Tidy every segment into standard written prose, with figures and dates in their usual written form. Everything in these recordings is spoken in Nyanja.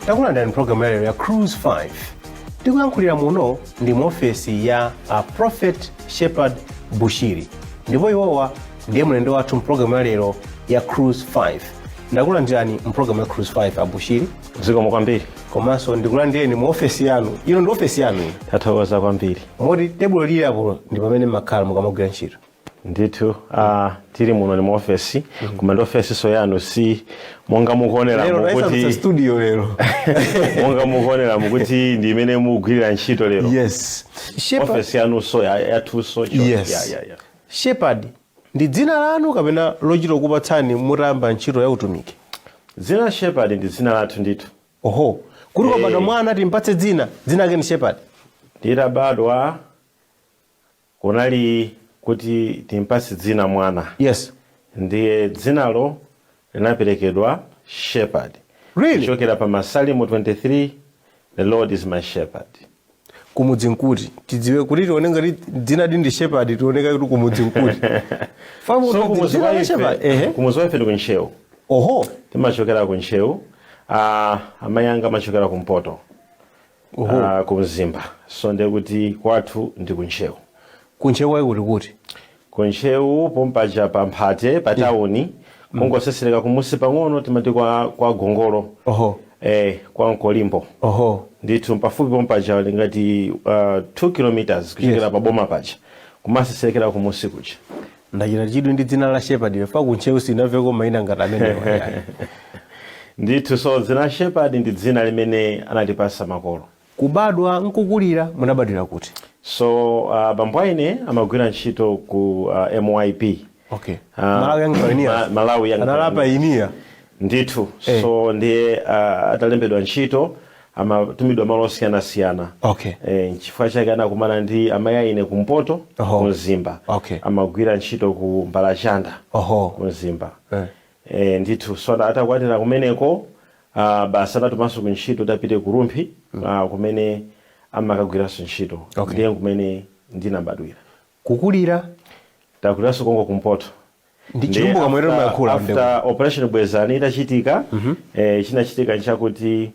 takulandani program ya Cruise 5. Tikuyankhulira muno ndi mu ofesi ya Prophet Shepherd Bushiri. Ndipo iwowa ndiye mlendo wathu mprogramu lero ya Cruise 5. Ndakulandirani mprogramu ya Cruise 5 Bushiri. Zikomo kwambiri. Komanso ndikulandireni mu ofesi yanu. Ino ndi ofesi yanu. Tathokoza kwambiri. Moti tebulo lili apo ndi pamene makhala mukamagwira ntchito. Ndithu tiri muno ni mu ofesi koma ndi ofesi so yanu si monga mukuonera mukuti studio lero. Monga mukuonera mukuti ndi imene mugwirira ntchito lero. Yes. Ofesi yanu so yathu so. Yes. Yeah. Shepherd ndi dzina lanu kapena lochita kupatsani mutamba ntchito ya utumiki? Dzina Shepherd ndi dzina lathu ndithu. Oho. Kuri kwabadwa mwana timpatse dzina lake ni Shepherd. Ndidabadwa kunali kuti timpatse dzina mwana. Yes. Ndiye dzinalo linaperekedwa Shepherd. Really? Kuchokera pa Masalimo 23, the Lord is my shepherd. Kumudzi nkuti tidziwe kuti tione ngati dzina ndi Shepherd tioneka kuti kumudzi nkuti. Famu so kumudzi waife ndi kunchewu. Oho. Timachokera kunchewu. Amayanga machokera kumpoto. Oho. Kumzimba. So ndiye kuti kwathu ndi kunchewu. Kunchewu wayi kuti? Kunchewu pompaja pa Mphate pa tauni. Kungosesereka kumusi pang'ono timati kwa Gongolo. Oho. Kwa Nkolimbo. Oho. Ndithu pafupi pompaja ngati 2 kilometers kuchokera pa boma paja. Kumaseserekera kumusi kuja. Ndachita chidwi ndi dzina la Shepherd fa kunchewu sinamveko maina ngati amene. Ndithu so dzina Shepherd ndi dzina limene anatipasa makolo. Kubadwa nkukulira munabadwira kuti? So bambo ine amagwira ntchito ku MYP. Okay. Malawi yanga Malawi yanga. Analapa inia. Ndithu. So ndiye atalembedwa ntchito amatumidwa malo osiyana. Okay. Chifukwa chake anakumana ndi amayi ine kumpoto kumzimba. Okay. Amagwira ntchito ku Mbalachanda. Kumzimba. Ndithu so atakwatira kumeneko basa natumaso kuntchito tapite kurumphi kumene amakagwiraso ntchito. Ndiye kumene ndinabadwira. Kukulira takuliraso kongo kumpoto. Ndi chilumbuka mwero makula. After operation Bwezani itachitika chinachitika nchakuti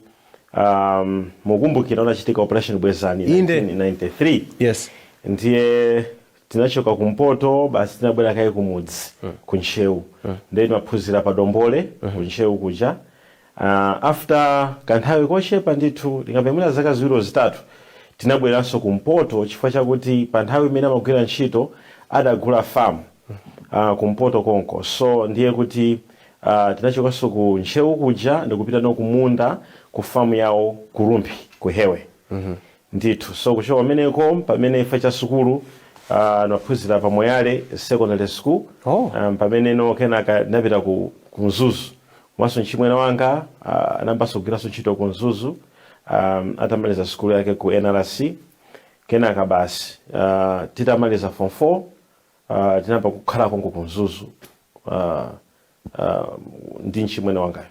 mukumbukira unachitika operation Bwezani 1993. Yes. Ndiye tinachoka kumpoto basi tinabwera kai kumudzi kunchewu. Ndiye maphunzira pa Dombole kunchewu kuja. After kanthawi koshepa ndithu likapemera zaka ziwiri zitatu tinabweranso kumpoto chifukwa chakuti pa nthawi imene amagwira ntchito adagula farm kumpoto konko. So ndiye kuti tinachokanso ku Nchewu kuja ndikupita no kumunda ku farm yawo kurumphi kuhewe. Ndithu so kuchoka kumeneko pamene ife cha sukulu naphunzira pa Moyale secondary school. Pamene no kenaka ndapita ku Mzuzu. Mwaso nchimwena wanga anambaso kugwiraso ntchito ku Mzuzu. Atamaliza skulu yake ku NRC. Kenaka basi titamaliza form 4 tinamba kukhala kongo ku Mzuzu ndi nchimwena wanga.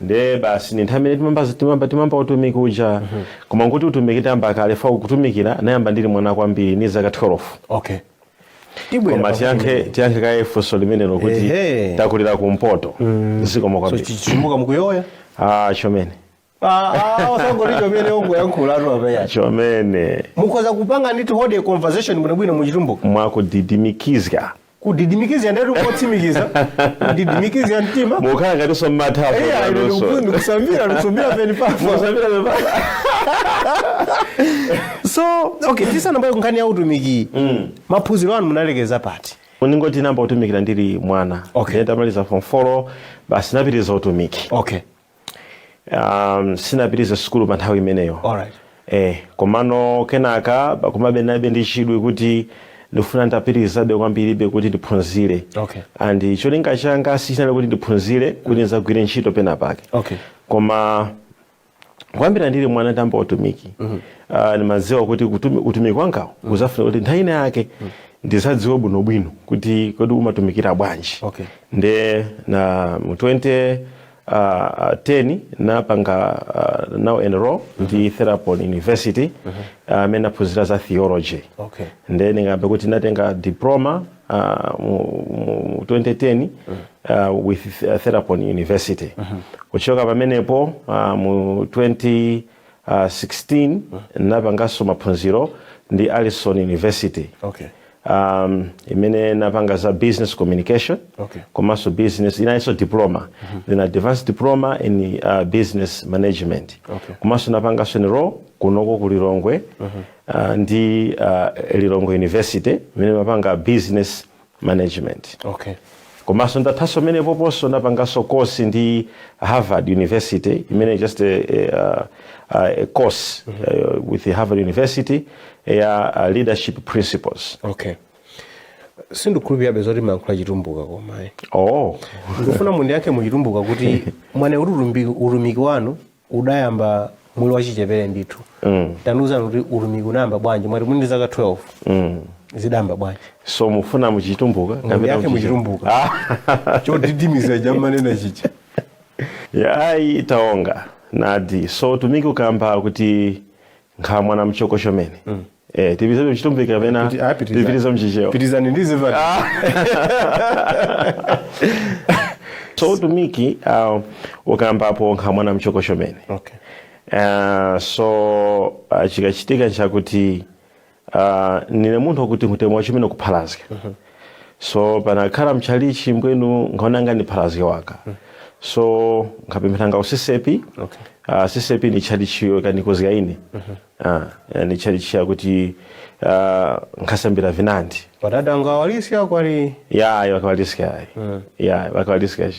Nde basi ni nthamene timamba utumiki uja koma nguti utumiki tamba kale fa kutumikira nayamba ndili mwana kwambiri ni zaka 12. Okay. Koma tiyankhe kaye funso limene lokuti takulira kumpoto. Zikomo kwambiri. So chichumuka mukuyoya? Chomene. Osangoli chomene ongo yankhula atu apeya. Chomene. Mukoza kupanga nditi hold a conversation bwino muchitumbuka. Mwakudidimikizga. Kudidimikizya ndero kotsimikiza. Kudidimikizya mtima. Mukhala ngati so mathapo. Kusambira peni pafu. Kusambira peni pafu. So, okay, tisa namba nkhani ya utumiki. Maphunziro anu munalekeza pati. Uningoti namba utumikira ndiri mwana. Okay. Ndamaliza form 4 basi napitiriza utumiki. Okay. Sinapitiriza skulu pa nthawi imeneyo. Alright. Komano kenaka kumabe nabe ndi chidwi kuti ndifuna ndapitirizabe kwambiribe kuti ndiphunzire. Okay. And cholinga changa sichinali kuti ndiphunzire kuti nzagwire ntchito pena pake. Okay. Koma kwambira ndiri mwana ndamba utumiki. Nimadziwa kuti utumiki wangawo uzafuna kuti nthawi yake ndizadziwa bwinobwino kuti kodi umatumikira bwanji. Okay. Nde na mu 2010 napanga now enroll ndi Therapon University mena phunzira za theology. Okay. Nde ningambe kuti natenga diploma mu 2010 with Therapon University. Kuchoka pamenepo mu 2016 napanganso maphunziro ndi Allison University. Okay. Imene napanga za business communication. Okay. Komanso business inaiso diploma. Then advanced diploma in business management. Okay. Komanso napanganso nero kunoko ku Lilongwe ndi Lilongwe University imene napanga business management. Okay. Komanso ndathaso mene poponso napanganso course ndi Harvard University imene just a course with the Harvard University ya leadership principles. Okay. Sindukhulupirira bezoti mankhula chitumbuka koma. Oh. Ndikufuna mundi yake muchitumbuka kuti mwana urumiki wanu udayamba mwili wachichepere ndithu. Tanduza kuti urumiki unamba bwanji mwati muli ndi zaka 12. Zidamba bwanji. So mufuna muchitumbuka kapena yake muchitumbuka. Chodidimiza jamanena chicha. Yayi itaonga nadi. So tumiki ukamba kuti nkha mwana mchokosho mene. Tibiza mchitumbuka kapena tibiza mchicheo. Pitizani ndize vati. So tumiki ukamba hapo nkha mwana mchokosho mene. Okay. So chikachitika nchakuti nine munthu kuti mutemo wachimene kuphalazika. So panakhala mchalichi mbwenu ngaonanga ni phalazika waka. So ngapemphanga usisepi. Okay. Sisepi ni chalichiyo kanikozi yaine. Ni chalichiya kuti nkasambira vinandi. Wadada ngawalisia kwali. Ya wakawalisia. Ya wakawalisia.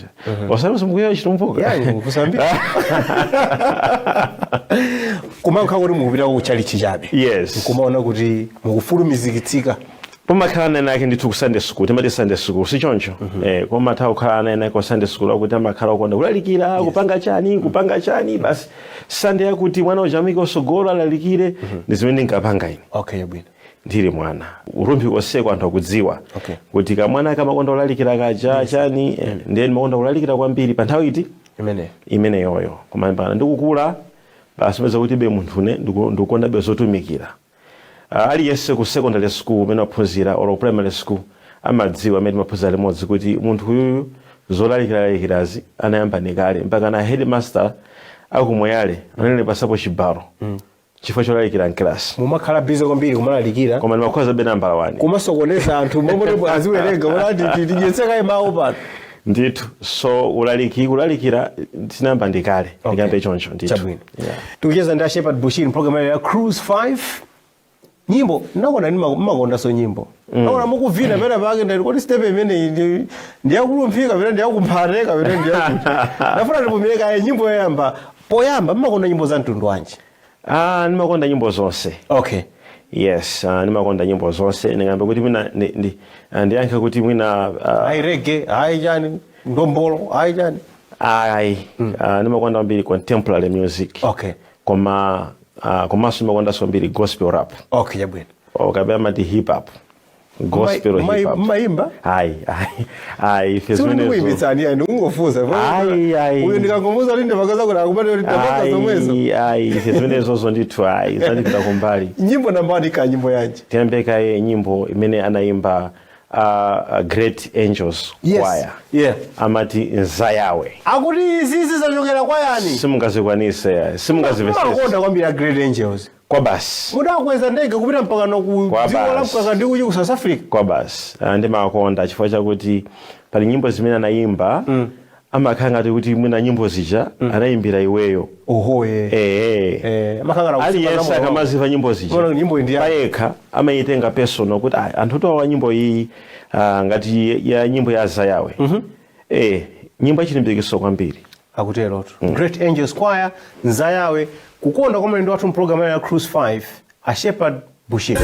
Wasana mkuyo chitumbuka. Ya kusambira. Kumanka kuti mukupita kuchalichi chabe. Yes. Kumaona kuti mukufulumizikitika. Pomakhala nake ndithu ku Sunday school, timati Sunday school sichoncho. Koma tha ukhala nake ku Sunday school akuti amakhala ukonda kulalikira kupanga chani basi Sunday yakuti mwana ujamika osogolo alalikire ndi zimene ngapanga ine. Okay yabwino. Ndiri mwana urumbi wose kwanthu kudziwa. Okay. Kuti kamwana kamakonda kulalikira kaja chani ndiye makonda kulalikira kwambiri pa nthawi iti imene yoyo. Koma ndikukula basi meza kuti be munthune ndikukonda be zotumikira. Aliyese ku secondary school mena phunzira or primary school amadziwa amene maphunzira limodzi kuti munthu uyu zolalikirazi anayamba nekale mpaka na headmaster akumweyale anene pasapo chibaro chifukwa cholalikira mclass. Mumakhala busy kwambiri kumalalikira koma ndimakhoza be number 1 kumasokoneza anthu momwe aziwerenga mulati tidyetseka imawo pano ndithu. So kulalikira tinamba ndikale ndikambe choncho ndithu. Tukucheza ndi Shepherd Bushiri program ya Cruise 5. Nyimbo nakona ni makonda so nyimbo. Nakona mukuvina pena pake ndali kuti step imene ndiyakulumphika pena ndiyakumphareka pena ndiyakuti. Nafuna ndipumeka nyimbo yoyamba. Poyamba makonda nyimbo za mtundu wanji. Nimakonda nyimbo zonse. Okay. Yes, nimakonda nyimbo zonse. Ningambe kuti mina ndiyankhe kuti mina ai reggae, ai jani, ndombolo, ai jani. Nimakonda mbiri contemporary music. Okay. Komanso nimakonda so mbiri gospel rap. Okay, yabwino. Okabe amati hip hop. Gospel hip hop. Maimba? Fezmene zo. Kuimbitsani yani ungofuza. Uyo ndikangomuza linde bakaza kuti akubate kuti tabaka zomwezo. Fezmene zo ndithu zandipita kumbali. Nyimbo nambani ka nyimbo yanji? Tiyambeka nyimbo imene anaimba Great Angels Choir. Yeah. Amati Nzayawe. Akuti sisi zachokera kwa yani? Simungazikwanise, simungazivesese. Makonda kwambira Great Angels. Kwa basi. Muda kweza ndege kupita mpaka no ku dziko la Mkaka ndi kuchi ku South Africa. Kwa basi. Ndi makonda chifukwa chakuti pali nyimbo zimene anaimba amakhanga kuti mwina nyimbo zija anayimbira iweyo. Oho Amakhanga aliyesa kamaziva nyimbo zija. Kono nyimbo ndi payekha amayitenga personal kuti anthu towa nyimbo iyi ngati ya nyimbo ya Zayawe. Nyimbo ichilimbikiso kwambiri. Akutero tu. Great Angels Choir Nzayawe kukonda kwa mlendo watu program ya Cruise 5 a Shepherd Bushiri.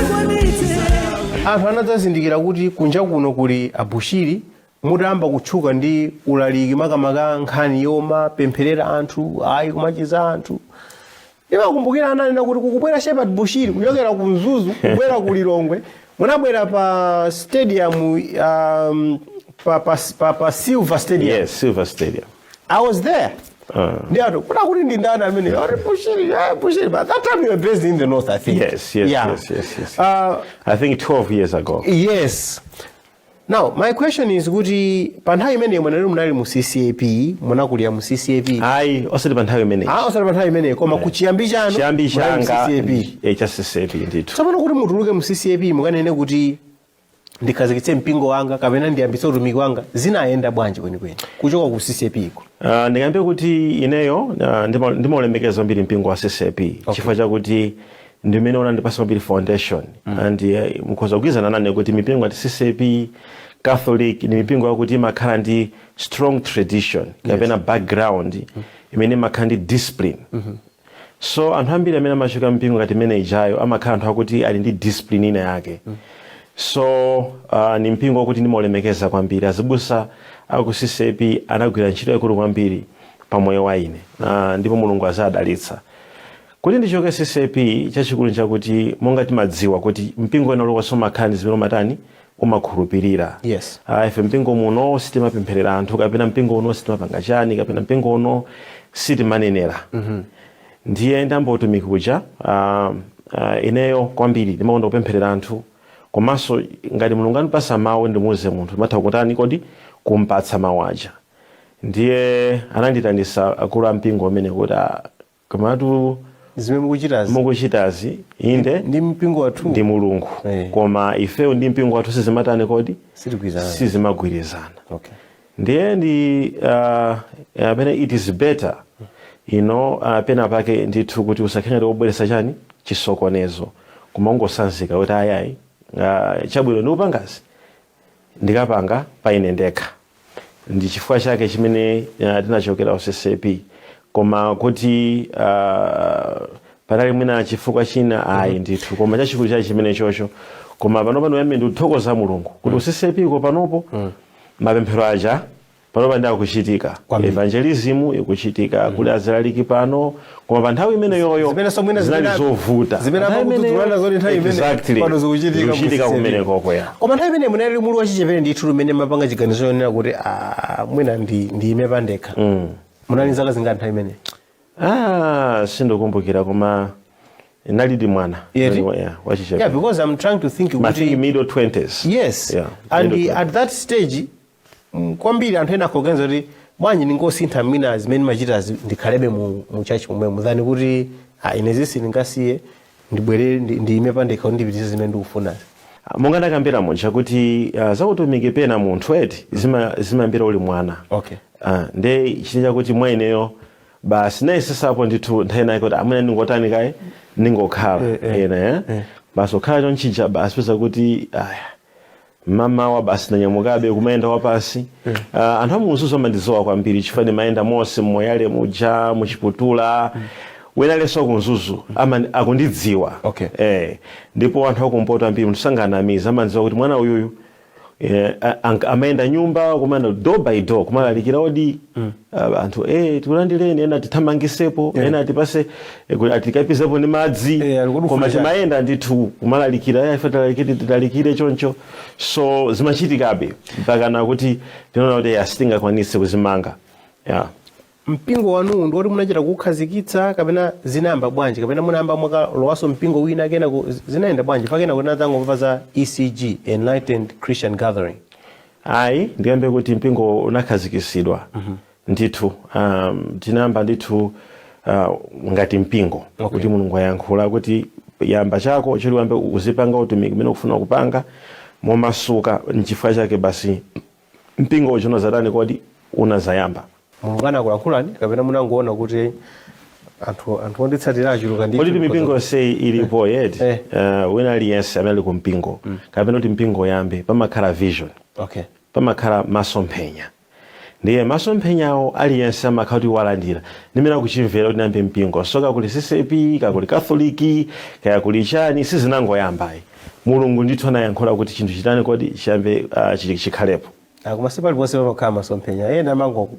Anthu anadzazindikira kuti kunja kuno kuli a Bushiri mutamba kutchuka ndi ulaliki makamaka nkhani yoma pempherera anthu ayi kumachiza anthu. Imakumbukira ananena kuti kukubwera Shepherd Bushiri kuchokera ku Mzuzu kubwera ku Lilongwe munabwera pa stadium pa Silver Stadium. Yes, Silver Stadium. I was there. Ndiato kuna kuti ndi ndani amene Bushiri but that time you were based in the north I think. Yes. I think 12 years ago. Yes. Now my question is kuti pa nthawi imene munali mu CCAP munakulira mu CCAP ayi osati pa nthawi imene osati pa nthawi imene koma ku chiyambi chanu changa cha CCAP ndithu tsopano kuti mutuluke mu CCAP mukanene kuti ndikhazikitse mpingo wanga kapena ndiyambitse utumiki wanga zinayenda bwanji kwenikweni kuchoka ku CCAP iko ndingambe kuti ineyo ndimalemekeza mbiri mpingo wa CCAP chifukwa chakuti ndimene ona ndipasa mbiri foundation and mukhoza kugwizana nane kuti mipingo ya CCAP Catholic ni mipingo yakuti imakhala ndi strong tradition kapena background imene imakhala ndi discipline so anthu ambiri amene amachoka mpingo ngati imene ijayo amakhala anthu akuti ali ndi discipline ina yake so ni mpingo wakuti ndimalemekeza kwambiri azibusa aku CCAP anagwira ntchito yakulu kwambiri pamoyo wa ine ndipo Mulungu azadalitsa kuti ndichoke CCAP chachikulu chakuti monga timadziwa kuti mpingo ena uloko somakhala zimene matani umakhulupirira yes ife mpingo muno sitimapempherera anthu kapena mpingo uno sitimapanga chani kapena mpingo uno sitimanenera ndiye ndambotumiki kuja ineyo kwambiri ndimakonda kupempherera anthu komanso ngati Mulungu anipasa mawu ndimuuze munthu matha kutani kodi kumpatsa mawu aja ndiye ananditandisa akulu a mpingo amene kuti komatu zimene mukuchitazi inde ndi mpingo wathu ndi Mulungu koma ifeyo ndi mpingo wathu sizimatani kodi sizimagwirizana okay ndiye ndi apene it is better pena pake ndithu kuti usakhenge kubweretsa chani chisokonezo koma ungosanzika kuti ayayi chabwino ndi upangazi ndikapanga paine ndekha ndi chifukwa chake chimene tinachokera ku CCAP koma kuti panali mwina chifukwa china ayi ndithu koma chachikulu chachi chimene chocho koma panopa yamene ndikuthokoza Mulungu kuti CCAP ko panopo mapemphero aja panopa ndi akuchitika evangelism ikuchitika kuli azilaliki pano koma pa nthawi imene yoyo zinali zovuta zimene akutuzulana zoti nthawi imene pano zikuchitika kumene kokoya koma nthawi imene munali mulu wachichepere ndithu lumene mapanga chiganizo yonena kuti mwina ndiyime pandekha munali zaka zingati nthawi imene sindokumbukira koma nalidi mwana wachichepere yeah because I'm trying to think kuti middle 20s yes and at that stage kwambiri anthu ena akuganiza kuti bwanji ndingosintha mina zimene machita ndikhalebe mu church momwe mudhani kuti inezisi ndingasiye ndibwere ndiyime pandekha ndipitise zimene ndikufuna monga ndakambira monja kuti zakutumiki pena munthu eti zimambira uli mwana okay nde chiti kuti mweneyo basi nayisesapo ndithu nthawi nayi kuti amene ndingotani kaye ndingokhala ena basi okhala chonchija basi peza kuti mama wa basi nanyamukabe kumayenda wapasi anthu amunzuzo amandizowa kwambiri chifani mayenda mose mmoyale muja muchiputula wenaleso kunzuzu akundidziwa ndipo anthu akumpota ambiri mtusanganamiza amandiziwa kuti mwana uyuyu amayenda nyumba kumana door by door kumalalikira odi anthu tikulandireni ena tithamangisepo ena atipase atikapizepo ni madzi koma timayenda ndithu kumalalikira tilalikire choncho so zimachitikabe mpaka na kuti tinaona kuti sitingakwanise kuzimanga mpingo wanu ndoti munachita kukhazikitsa kapena zinayamba bwanji kapena munayamba mwakalowaso mpingo wina kena zinayenda bwanji pakena kuti nazangomva za ECG Enlightened Christian Gathering ayi ndiyambe kuti mpingo unakhazikisidwa ndithu tinayamba ndithu ngati mpingo kuti Mulungu ayankhula kuti yamba chako chili wambe uzipanga utumiki umene ukufuna kupanga momasuka nchifukwa chake basi mpingo ucho unazatani kodi unazayamba Mulungu anakulankhulani kapena munangoona kuti anthu onditsatira achuluka ndi kuti mipingo sei ilipo yeti wina aliyense amene ali ku mpingo kapena kuti mpingo yambe pamakhala vision pamakhala masomphenya ndiye masomphenyawo aliyense amakhala kuti walandira nimene akuchimvera kuti nambe mpingo soka kuli CCAP kakuli Catholic kaya kuli chani sizinangoyambayi Mulungu ndithu anayankhula kuti chinthu chitani kodi chiyambe chikhalepo koma sipaliponse pamakhala masomphenya ena mango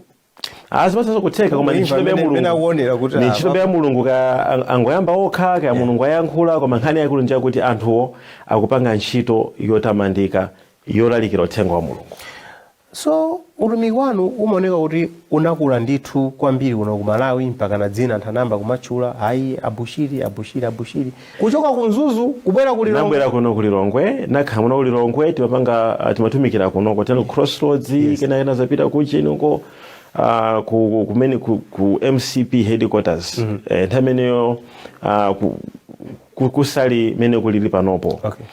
azimasa kutheka koma ni ntchito ya Mulungu ni ntchito ya Mulungu angoyamba okha kaya Mulungu ayankhula koma nkhani yakulu ndi kuti anthuwo akupanga ntchito yotamandika yolalikira uthenga wa Mulungu So utumiki wanu umaoneka kuti unakula ndithu kwambiri kuno ku Malawi mpaka na dzina anthanamba kumatchula hayi Bushiri kuchoka ku Mzuzu kubwera ku Lilongwe. Nabwera kuno ku Lilongwe nakhala muno ku Lilongwe timatumikira kuno kotero Crossroads kena zapita kuchiniko kumene ku MCP headquarters ntameneyo kusali mene kulili panopo. Okay.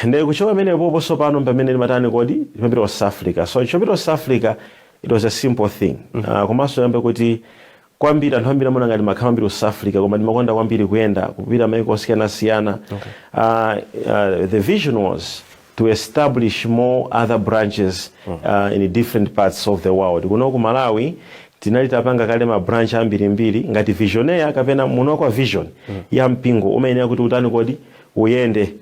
Ndiye kuchoka mene popo so pano pamene limatani kodi limapita ku South Africa. So chopita ku South Africa it was a simple thing. Komanso yambe kuti kwambiri anthu ambiri amona ngati makhala ambiri ku South Africa koma ndimakonda kwambiri kuyenda kupita maiko osiyana. The vision was to establish more other branches in different parts of the world. Kuno ku Malawi tinali tapanga kale ma branch ambiri ngati visionaire kapena muno kwa vision ya mpingo umayenera kuti utani kodi uyende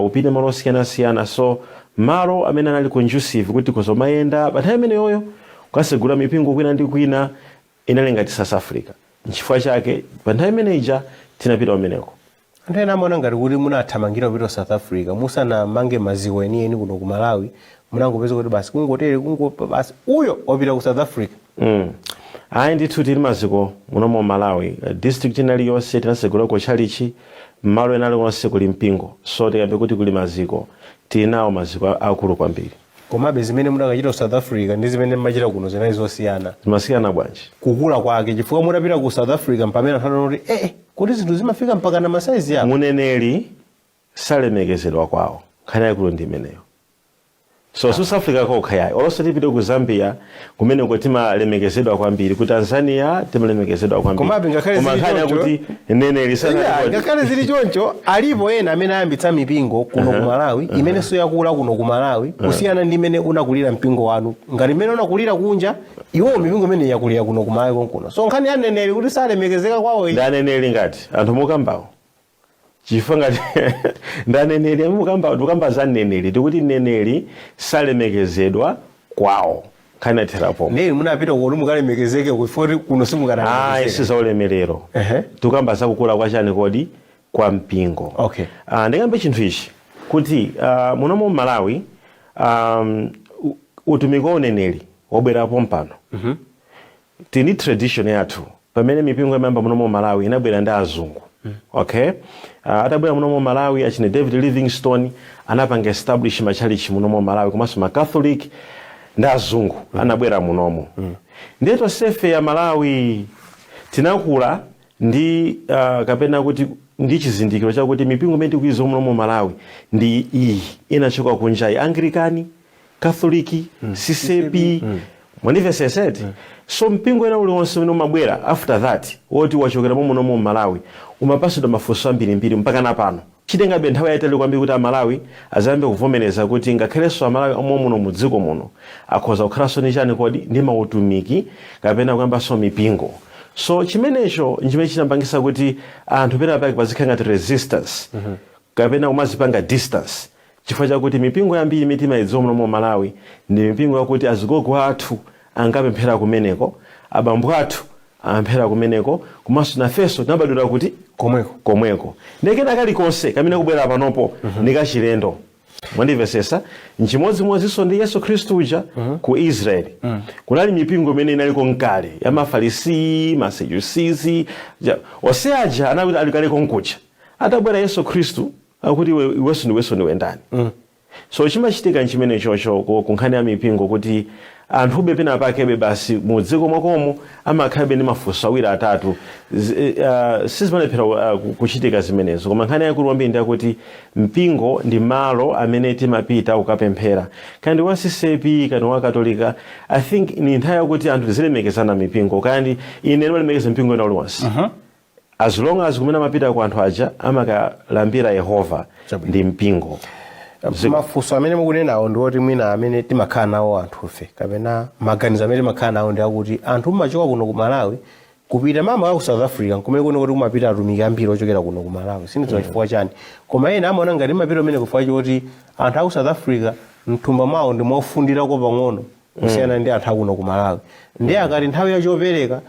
upite malo osiyana. So malo amene anali conducive kuti kozomayenda pathayi imene yoyo kwasegula mipingo kwina ndi kwina inali ngati South Africa. Nchifukwa chake pathayi imene ija tinapita umeneko. Anthu ena amaona ngati kuti munathamangira kupita South Africa musanamange maziko enieni kuno ku Malawi munangopeza kuti basi kungotere basi uyo wapita ku South Africa. Ayi ndithu tili maziko muno mu Malawi district inali yonse tinasegula ko chalichi malo enali onse kuli mpingo. So tikambe kuti kuli maziko tinawo maziko akulu kwambiri. Komabe zimene munakachita ku South Africa ndi zimene mmachita kuno zinali zosiyana. Zimasiyana bwanji? Kukula kwake chifukwa munapita ku South Africa mpamene anthu kuti kuti zinthu zimafika mpaka na masaizi yawo. Muneneri salemekezedwa kwawo nkhani yakulu ndi imeneyo. So South Africa kokhayayi olonso tipite ku Zambia kumene kuti timalemekezedwa kwambiri, ku Tanzania timalemekezedwa kwambiri. Komabe ngakhale zili kuti neneri ngakhale zili choncho alipo ena amene ayambitsa mipingo kuno ku Malawi imene yakula kuno ku Malawi kusiyana ndi imene unakulira mpingo wanu. Ngati imene unakulira kunja iwo mipingo imene yakulira kuno ku Malawi konkuno. So nkhani ya neneri kuti salemekezeka kwawo ndi aneneri ngati anthu mukambawo chifukwa ngati ndaneneri mukamba za neneri tikuti neneri salemekezedwa kwawo kana terapo neri munapita kuti mukalemekezeke kufoti kuno simukana isiza ulemerero tukamba za kukula kwa chani kodi kwa mpingo. Okay. Ndikambe chinthu ichi kuti muno mu Malawi utumiki wa uneneri wabwerapo mpano. Tini tradition yathu pamene mipingo yamamba muno mu Malawi inabwera ndi azungu. Okay. Atabwera muno mu Malawi achine David Livingstone anapanga establish machalichi muno mu Malawi komanso ma Catholic ndi azungu anabwera munomo. Ndeto sefe ya Malawi tinakula ndi kapena kuti ndi chizindikiro chakuti mipingo imene tikuiza muno mu Malawi ndi iyi inachoka kunjayi Anglikani, Katholiki, CCP, Manifested. So mpingo ena uliwonse umene umabwera after that woti wachokera muno mu Malawi umapasidwa mafunso ambirimbiri mpaka napano. Chitengabe nthawi yayitali kwambiri kuti Amalawi azayambe kuvomereza kuti ngakhalenso Amalawi omwe muno mu dziko muno akhoza kukhalanso ndi chani kodi ndi mautumiki kapena kuyambanso mipingo. So chimenecho njimene chinapangisa kuti anthu pena pake pazikhala ngati resistance kapena kumazipanga distance chifukwa chakuti mipingo yambiri mitima idzo muno mu Malawi ndi mipingo yakuti azigogo athu angapemphera kumeneko, abambo athu amphera kumeneko, komanso nafenso tinabadwira kuti komweko. Ndekena kalikonse kamene kubwera panopo ndikachilendo. Mwandimvesesa nchimodzimodzinso ndi Yesu Khristu uja ku Israeli. Kunali mipingo imene inaliko nkale ya Mafarisi, Masadusizi, onse aja anakuti alikale konkucha. Atabwera Yesu Khristu akuti iwenso ndiwe ndani. So chimachitika nchimene chocho ku nkhani ya mipingo kuti anthu pena pakebe basi mu dziko mwakomo amakhabe ndi mafunso awiri atatu sizimalephera kuchitika zimenezo. Koma nkhani yakulu kwambiri ndi yakuti mpingo ndi malo amene timapita kukapemphera kandi wa CCP kandi wa Katolika. I think ni nthawi yakuti anthu tizilemekezana mipingo kandi ine ndimalemekeza mpingo ena uliwonse. As long as kumene mapita ku anthu aja amakalambira Yehova ndi mpingo. Mafunso amene mukunenawo ndi oti mwina amene timakhala nawo anthufe kapena maganizo amene timakhala nawo ndi akuti anthu mmachoka kuno ku Malawi kupita mama ku South Africa kumene kuno kuti kumapita atumiki ambiri ochokera kuno ku Malawi sindidziwa chifukwa chani. Koma ena amaona ngati mapita amene kufika choti anthu aku South Africa mthumba mwawo ndi mofundirako pang'ono kusiyana ndi anthu akuno ku Malawi. Ndiye akati nthawi ya chopereka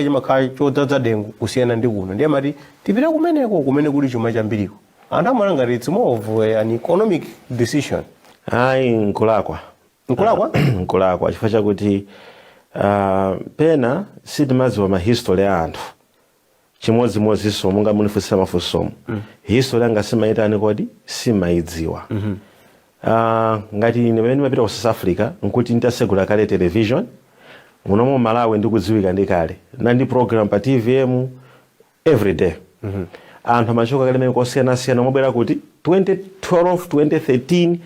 chimakhala chodzaza dengu kusiyana ndi kuno. Ndiye amati tipita kumeneko kumene kuli chuma chambiriko. Anthu amaona ngati it's more of an economic decision. Ayi nkulakwa. Nkulakwa? Nkulakwa chifukwa chakuti pena sitimadziwa ma history ya anthu chimodzimodzinso monga munifunsa mafunsomo history anga simaitani kodi simaidziwa. Ngati ine pamene mapita ku South Africa nkuti nditasegula kale television munomo Malawi ndikudziwika ndi kale nandi program pa TVM every day. Anthu amachoka kale mene kosiyanasiyana mobwera kuti 2012 2013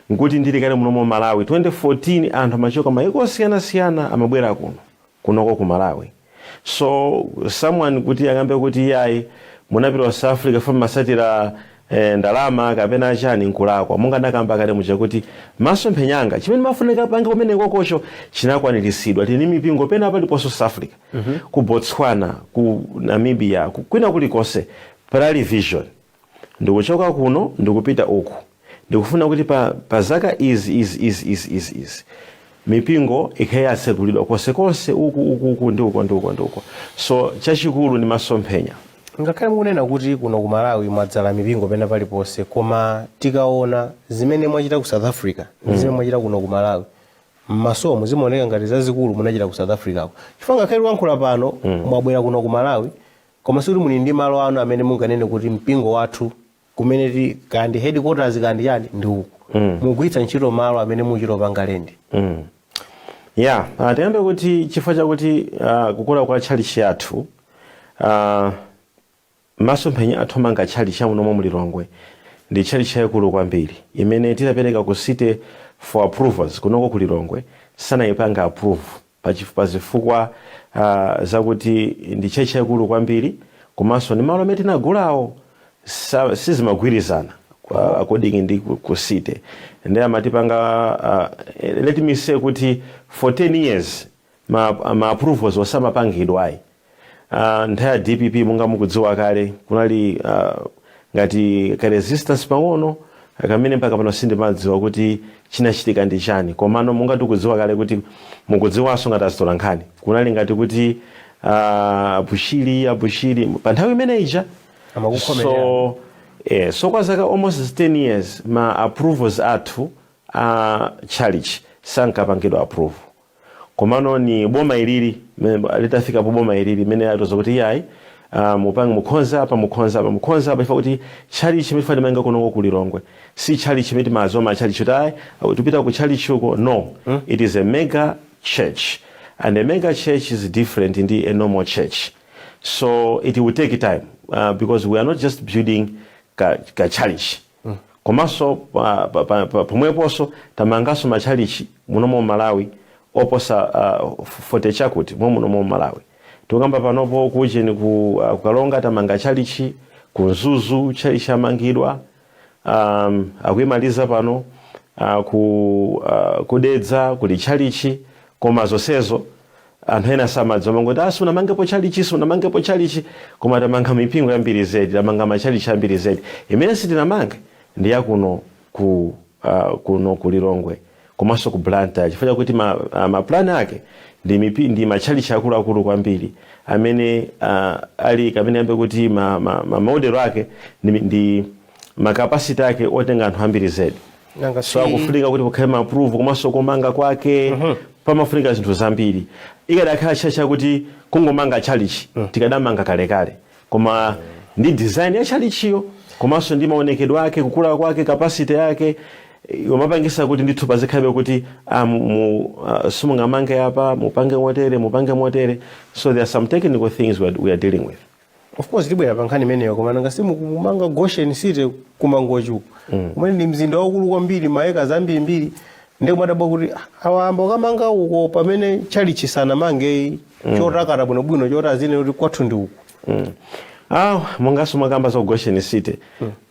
nkuti ndili kale munomo Malawi 2014 anthu amachoka maiko osiyanasiyana amabwera kunoko ku Malawi. So someone kuti akambe kuti yayi munapita South Africa from masatira ndalama kapena chani nkulakwa monga ndakamba kale muja kuti masomphenyanga chimene mafunika pange kumene kokocho chinakwaniritsidwa tini mipingo pena paliponso South Africa ku Botswana ku Namibia kwina kulikonse pali vision ndikuchoka kuno ndikupita uku ndikufuna kuti pa zaka is mipingo ikhayatsekulidwa konsekonse uku ndiko. So chachikulu ni masomphenya. Ngakhale mukunena kuti kuno ku Malawi mwadzala mipingo pena paliponse koma tikaona zimene mwachita ku South Africa zimene mwachita kuno ku Malawi masomo zimaoneka ngati zazikulu munachita ku South Africa chifukwa ngakhale wankhula pano mwabwera kuno ku Malawi koma sikuti muli ndi malo anu amene munganene kuti mpingo wathu kumene kandi headquarters kandi yani ndi uku mugwiritsa ntchito malo amene muchito pangalendi. Yeah, tiyambe kuti chifukwa chakuti kukula kwa chalichi yathu masomphenya athu manga chalichi munomo mulilongwe ndi chalichi yakulu kwambiri imene titapereka ku city for approvals kunoko kulilongwe sana ipanga approve pachifukwa zakuti ndi chalichi yakulu kwambiri komanso ni malo amene tinagulawo sizimagwirizana according ndi ku city ndiye amatipanga let me say kuti for 10 years ma approvals osamapangidwa ayi. Nthawi DPP munga mukudziwa kale kunali ngati ka resistance pang'ono kamene mpaka pano sindimadziwa kuti chinachitika ndi chani komano munga tikudziwa kale kuti mukudziwanso ngati azitola nkhani kunali ngati kuti Bushiri pa nthawi imene ija so kwa zaka almost 10 years ma approvals athu chalichi sankapangidwa approve komano ni boma ilili litafika po boma ilili mene atoza kuti yayi mupange mukhonza apa ifa kuti chalichi chimefana manga kunoko kulilongwe si chalichi chimeti mazoma chalichi tayi tupita ku chalichi uko no it is a mega church and a mega church is different in a normal church, so it will take time because we are not just building ka chalichi komanso pomweponso tamangaso machalichi munomo Malawi oposa fote chakuti munomo Malawi tukamba panopo kuje ni kukalonga tamanga chalichi kunzuzu chalichi amangidwa akuimaliza pano kudedza kuli chalichi koma zonsezo anthu ena samadzowa ngoti asu unamangepo chalichi koma tamanga mipingo yambiri zedi tamanga machalichi ambiri zedi imene sitinamanga ndi yakuno kuno kulilongwe komanso ku Blantyre chifukwa kuti ma plan ake ndi machalichi akulu kwambiri amene ali kamene ambe kuti ma model ake ndi ma capacity ake otenga anthu ambiri zedi so akufunika kuti kukhale ma approve komanso komanga kwake pamafunika zinthu zambiri ikadakhala chacha kuti kungomanga chalichi tikadamanga kalekale koma ndi design ya chalichiyo komanso ndi maonekedwe ake kukula kwake capacity yake yomapangisa kuti ndithu pazikhabe kuti simungamange apa mupange motere so there are some technical things we are dealing with. Of course libwera pankhani imeneyo koma nanga simukumanga Goshen City kumangochu kumene ndi mzinda wakulu kwambiri maeka zambiri ndiye mwadabwa kuti awamba kamanga uko pamene chalichi sanamange chotakata bwinobwino chota zine kuti kwathu ndi uko mongaso mwakamba za Goshen City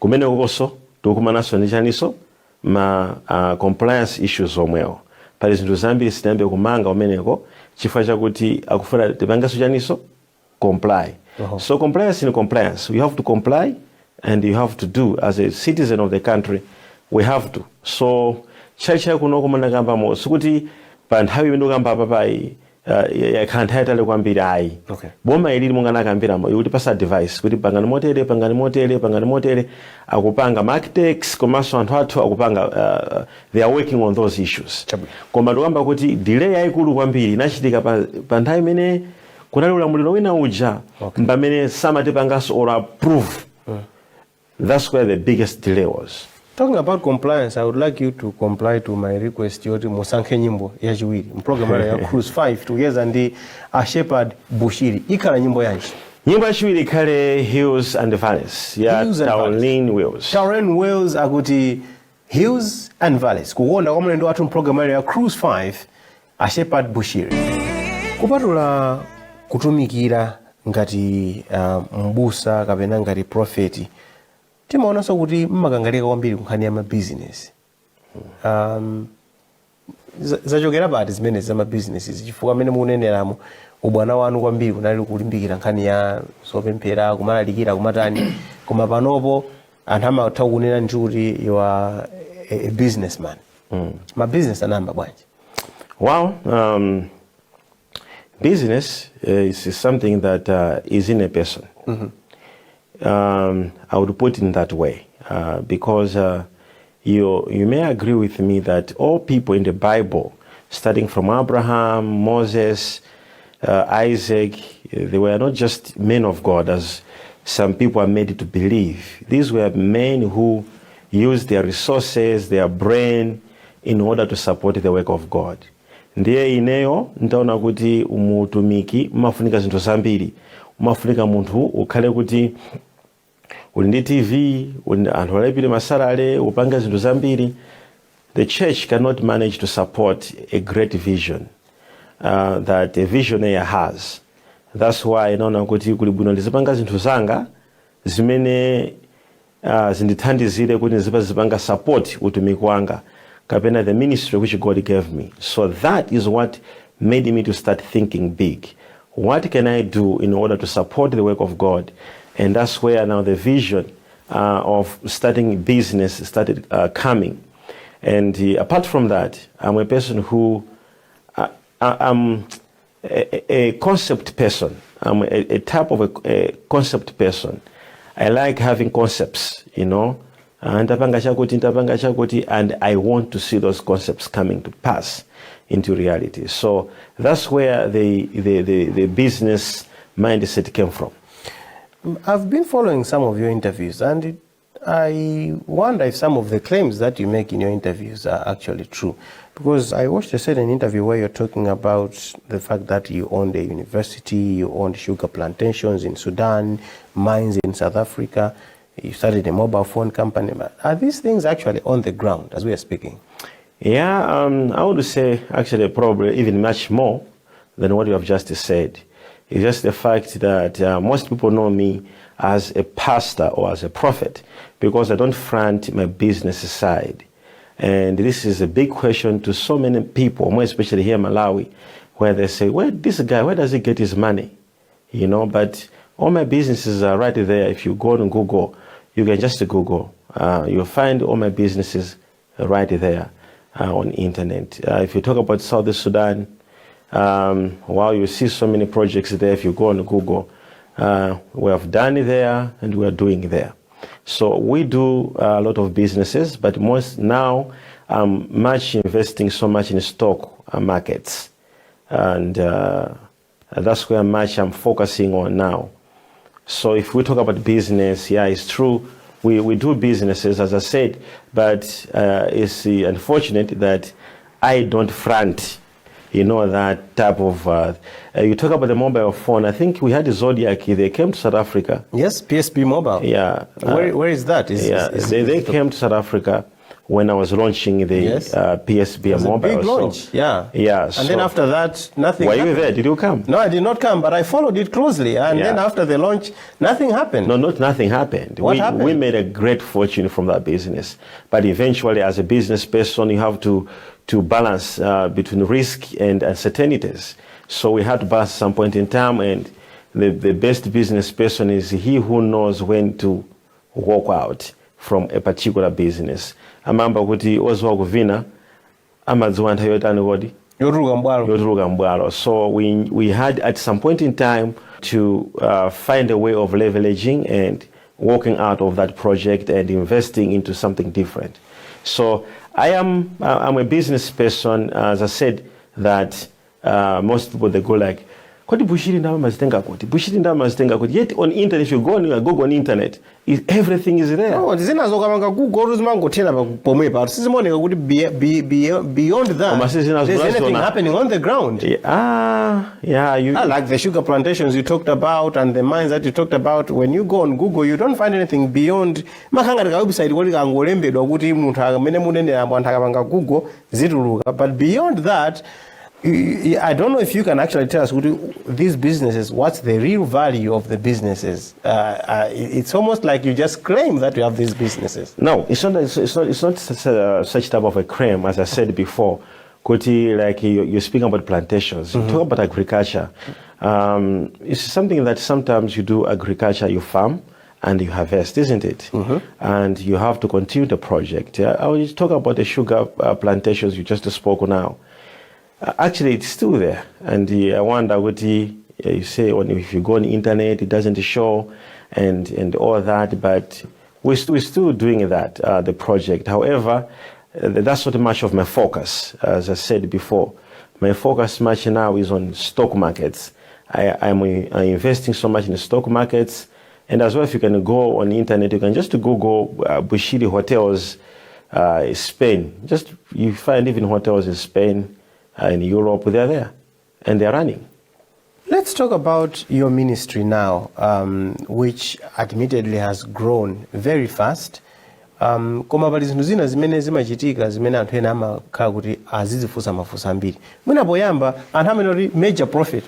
kumene kokoso tikukumanaso ndi chaniso ma compliance issues omwewo pali zinthu zambiri sitinayambe kumanga umeneko chifukwa chakuti akufuna tipangeso chaniso comply. So compliance in compliance, you have to comply and you have to do as a citizen of the country, we have to. So chalichi kuno kumana kamba mo sikuti pa nthawi imene ukamba papai yakanthaitale kwambiri ayi. Okay. Boma ilili munganakambira kuti pasa device kuti pangani motere akupanga architects komanso anthu athu akupanga they are working on those issues. Koma tikamba kuti delay yayikulu kwambiri inachitika pa nthawi imene kunali ulamuliro wina uja pamene samatipanganso or approve. That's where the biggest delay was. Talking about compliance, I would like you to comply to my request yoti musankhe nyimbo yachiwiri mprogram ya Cruise 5 together ndi Shepherd Bushiri. Ikhala nyimbo yanji? Nyimbo yachiwiri ikhale Hills and Valleys ya Taurine Wales. Taurine Wales akuti Hills and Valleys. Kukonda kwa mlendo wathu mprogram ya Cruise 5 Shepherd Bushiri. Kupatula kutumikira ngati mbusa kapena ngati profeti. Timaonanso kuti mmakangalika kwambiri kunkhani ya business. Zachokera pati zimene za businesses chifukwa amene mukuneneramo ubwana wanu kwambiri kunali kulimbikira nkhani ya zopemphera kumalalikira kumatani koma panopo anthu amatha kunena kuti you are a businessman. Ma business anamba bwanji? Well, business is something that is in a person. I would put it in that way because you may agree with me that all people in the Bible, starting from Abraham, Moses, Isaac, they were not just men of God as some people are made to believe. These were men who used their resources, their brain, in order to support the work of God. Ndiye ineyo ndaona kuti umutumiki umafunika zinthu zambiri. Umafunika munthu ukhale kuti uli ndi TV, anthu alipire masalale, upanga zinthu zambiri. The church cannot manage to support a great vision that a visionary has. That's why naona kuti kuli bwino ndizipanga zinthu zanga zimene zindithandizire kuti ndizipanga support utumiki wanga kapena the ministry which God gave me. So that is what made me to start thinking big. What can I do in order to support the work of God? And that's where now the vision of starting business started coming. And apart from that, I'm a person who, I'm a concept person. I'm a type of a concept person. I like having concepts, you know. And I want to see those concepts coming to pass into reality. So that's where the business mindset came from. I've been following some of your interviews, and I wonder if some of the claims that you make in your interviews are actually true. Because I watched a certain interview where you're talking about the fact that you owned a university, you owned sugar plantations in Sudan, mines in South Africa, you started a mobile phone company. Are these things actually on the ground as we are speaking? Yeah, I would say actually probably even much more than what you have just said. It's just the fact that most people know me as a pastor or as a prophet because I don't front my business side. And this is a big question to so many people, more especially here in Malawi, where they say, well, this guy, where does he get his money? You know, but all my businesses are right there. If you go on Google, you can just Google. You'll find all my businesses right there on the internet. If you talk about South Sudan, while you see so many projects there, if you go on Google, we have done it there and we are doing there. So we do a lot of businesses, but most now I'm much investing so much in stock markets. And that's where much I'm focusing on now. So if we talk about business, yeah, it's true. We do businesses, as I said, but it's unfortunate that I don't front, you know, that type of... you talk about the mobile phone. I think we had ZODIAK. They came to South Africa. Yes, PSP Mobile. Yeah. Where is that? They came to South Africa when I was launching the PSP Mobile. Big launch, yeah. Yeah. And then after that, nothing happened. Were you there? Did you come? No, I did not come, but I followed it closely. And then after the launch, nothing happened. No, nothing happened. What happened? We made a great fortune from that business. But eventually, as a business person, you have to balance between risk and uncertainties. So we had to balance at some point in time, and the best business person is he who knows when to walk out from a particular business. Amamba kuti ozwa kuvina amadziwa nthawi yotani kodi So we had at some point in time to find a way of leveraging and working out of that project and investing into something different. So I'm a business person. As I said, that most people, they go like, Bushiri yet on internet, if you go on Google on internet, everything is there. Oh, beyond that, there's anything happening on the ground. Like the sugar plantations you talked about and the mines that you talked about. When you go on Google, you don't find anything beyond. But beyond that, I don't know if you can actually tell us these businesses, what's the real value of the businesses. It's almost like you just claim that you have these businesses. No, it's not such type of a claim, as I said before. Koti, like you're speaking about plantations, you talk about agriculture. It's something that sometimes you do agriculture, you farm and you harvest, isn't it? And you have to continue the project. I will just talk about the sugar plantations you just spoke now. Actually, it's still there, and I wonder what you say if you go on the internet, it doesn't show, and all that. But we're still doing that, the project. However, that's not much of my focus, as I said before. My focus much now is on stock markets. I'm investing so much in the stock markets, and as well, if you can go on the internet, you can just Google Bushiri hotels, Spain. Just you find even hotels in Spain. In Europe, they're there, and they're running. Let's talk about your ministry now, which admittedly has grown very fast. Koma pali zinthu zina zimene zimachitika zimene anthu ena amakhala kuti azizifunsa mafunso ambiri. Mwina poyamba anthu amene major profit.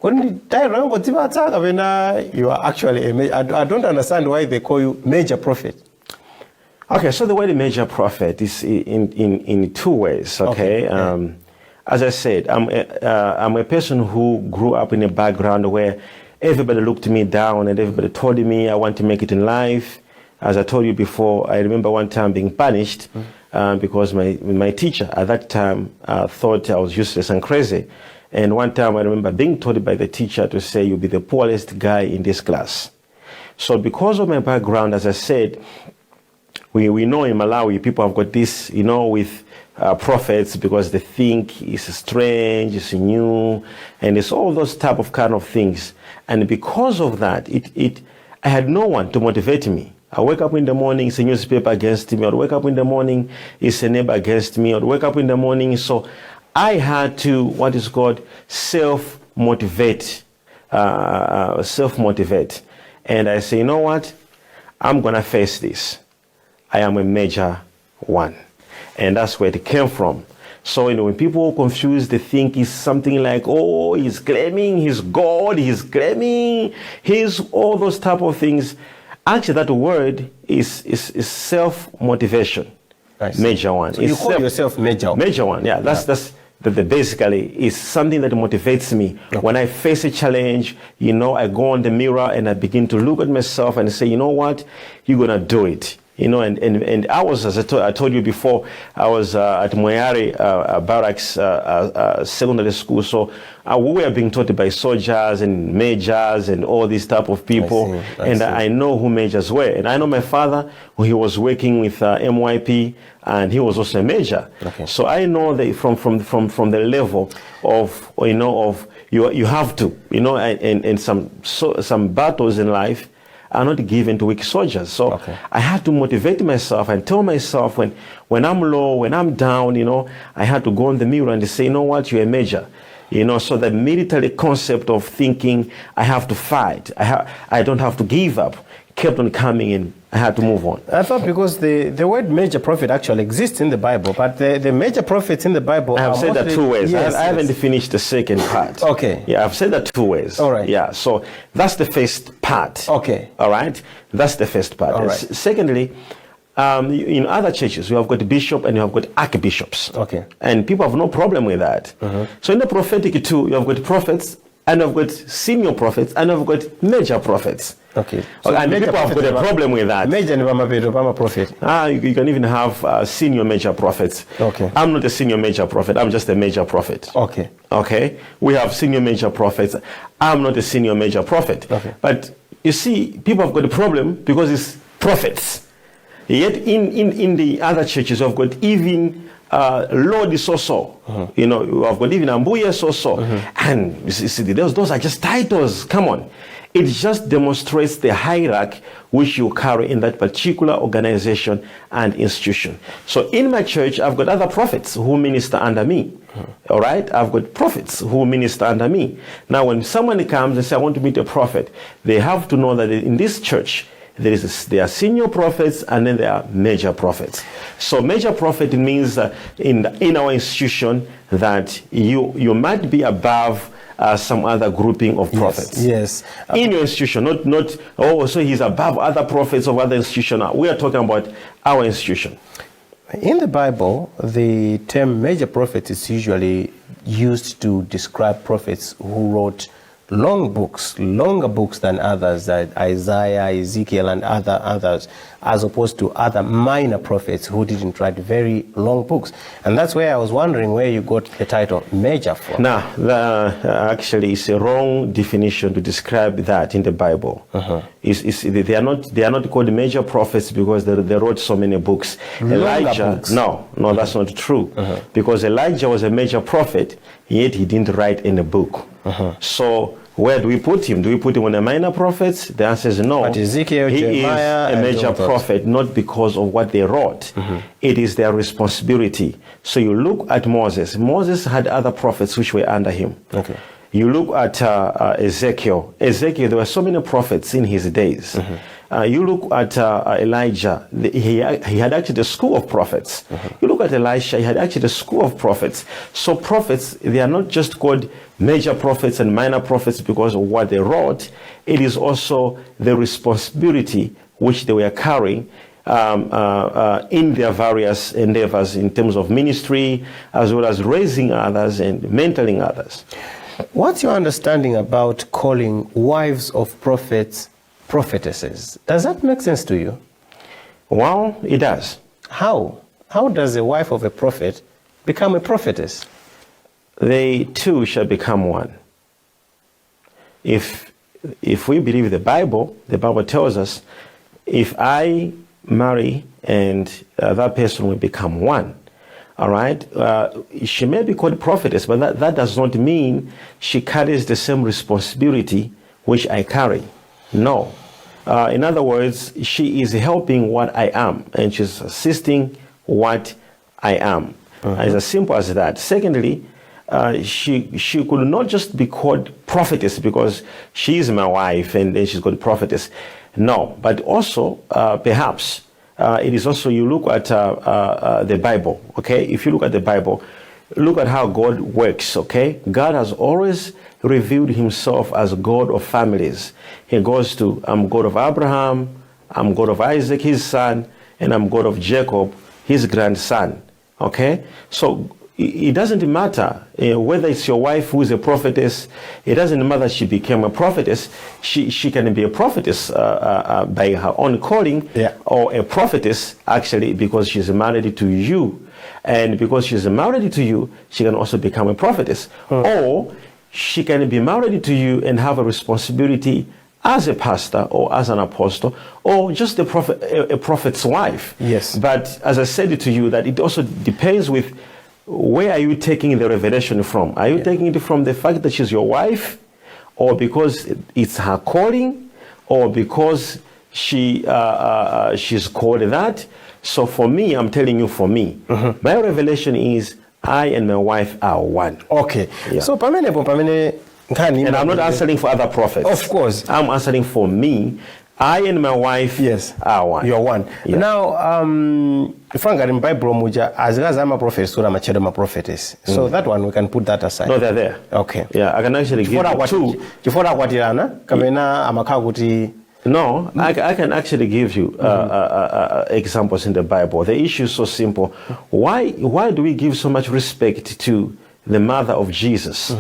Kodi tayiro yangodzipatsa kapena you are actually I don't understand why they call you major profit. Okay, so the word major prophet is in two ways, okay? As I said, I'm a person who grew up in a background where everybody looked me down and everybody told me I want to make it in life. As I told you before, I remember one time being punished because my teacher at that time thought I was useless and crazy. And one time I remember being told by the teacher to say, you'll be the poorest guy in this class. So because of my background, as I said, we know in Malawi people have got this, with prophets because they think it's strange, it's new, and it's all those type of kind of things. And because of that, I had no one to motivate me. I wake up in the morning, it's a newspaper against me. I'd wake up in the morning, it's a neighbor against me. I'd wake up in the morning, so I had to what is called self-motivate. And I say, you know what? I'm gonna face this. I am a major one. And that's where it came from. So, when people are confused, they think it's something like, oh, he's claiming he's God, he's claiming he's all those type of things. Actually, that word is self-motivation. Major one. So you call yourself major? Major one, yeah. That's basically is something that motivates me. Okay. When I face a challenge, I go on the mirror and I begin to look at myself and say, you know what, you're going to do it. And I was, as I told you before, I was at Moyari Barracks secondary school. So we were being taught by soldiers and majors and all these type of people. I see. I know who majors were. And I know my father, he was working with MYP, and he was also a major. Okay. So I know that from the level of, you have to, and some battles in life are not given to weak soldiers. So I had to motivate myself and tell myself when I'm low, when I'm down, I had to go in the mirror and say, you know what, you're a major. So the military concept of thinking I have to fight, I don't have to give up, kept on coming in. I had to move on. I thought because the word major prophet actually exists in the Bible, but the major prophets in the Bible I have said that two ways. Yes, I haven't finished the second part. Okay. Yeah, I've said that two ways. All right. Yeah, so that's the first part. Okay. All right? That's the first part. All right. Secondly, in other churches, you have got bishop and you have got archbishops. Okay. And people have no problem with that. So in the prophetic too, you have got prophets and I've got senior prophets, and I've got major prophets. Okay. And people have got a problem with that. Major prophet. You can even have senior major prophets. Okay. I'm not a senior major prophet. I'm just a major prophet. Okay. Okay. We have senior major prophets. I'm not a senior major prophet. Okay. But you see, people have got a problem because it's prophets. Yet in the other churches, we've got even Lord so-so. You know, we've got even Ambuye so-so. And you see, those are just titles. Come on. It just demonstrates the hierarchy which you carry in that particular organization and institution. So in my church, I've got other prophets who minister under me. All right? I've got prophets who minister under me. Now, when someone comes and says, I want to meet a prophet, they have to know that in this church, there are senior prophets and then there are major prophets. So major prophet means in our institution that you might be above some other grouping of prophets. Yes. In your institution, not so he's above other prophets of other institutions. We are talking about our institution. In the Bible, the term major prophet is usually used to describe prophets who wrote long books, longer books than others, like Isaiah, Ezekiel, and others, as opposed to other minor prophets who didn't write very long books. And that's where I was wondering where you got the title major from. Now, actually, it's a wrong definition to describe that in the Bible. They are not called major prophets because they wrote so many books. Elijah, books. No, that's not true. Because Elijah was a major prophet, yet he didn't write in a book. So where do we put him? Do we put him on the minor prophets? The answer is no. But Ezekiel, he Jeremiah, is a major prophet, not because of what they wrote. It is their responsibility. So you look at Moses. Moses had other prophets which were under him. Okay. You look at Ezekiel. There were so many prophets in his days. You look at Elijah. He had actually a school of prophets. You look at Elisha. He had actually a school of prophets. So prophets, they are not just called major prophets and minor prophets because of what they wrote. It is also the responsibility which they were carrying in their various endeavors in terms of ministry, as well as raising others and mentoring others. What's your understanding about calling wives of prophets prophetesses? Does that make sense to you? Well, it does. How? How does a wife of a prophet become a prophetess? They two shall become one. If we believe the Bible tells us, if I marry and that person will become one. All right? She may be called prophetess, but that does not mean she carries the same responsibility which I carry. No. In other words, she is helping what I am, and she's assisting what I am. It's as simple as that. Secondly, she could not just be called prophetess because she is my wife and then she's called prophetess. No, but also perhaps it is also, you look at the Bible, okay? If you look at the Bible, look at how God works, okay? God has always revealed himself as God of families. He goes to, I'm God of Abraham, I'm God of Isaac, his son, and I'm God of Jacob, his grandson, okay? So it doesn't matter whether it's your wife who is a prophetess. It doesn't matter she became a prophetess. She can be a prophetess by her own calling, or a prophetess actually because she's married to you. And because she's married to you, she can also become a prophetess. Or she can be married to you and have a responsibility as a pastor or as an apostle or just a prophet's wife. Yes. But as I said to you, that it also depends with where are you taking the revelation from? Are you taking it from the fact that she's your wife, or because it's her calling, or because she's called that? So for me, I'm telling you, for me, my revelation is I and my wife are one. Okay. Yeah. So and I'm not answering for other prophets. Of course. I'm answering for me. I and my wife are one. You're one. Yeah. Now, Frank, in Bible, as I'm a prophet, so I'm a prophetess. So that one, we can put that aside. No, they're there. Okay. Yeah, I can actually give you two. No, I can actually give you examples in the Bible. The issue is so simple. Why do we give so much respect to the mother of Jesus?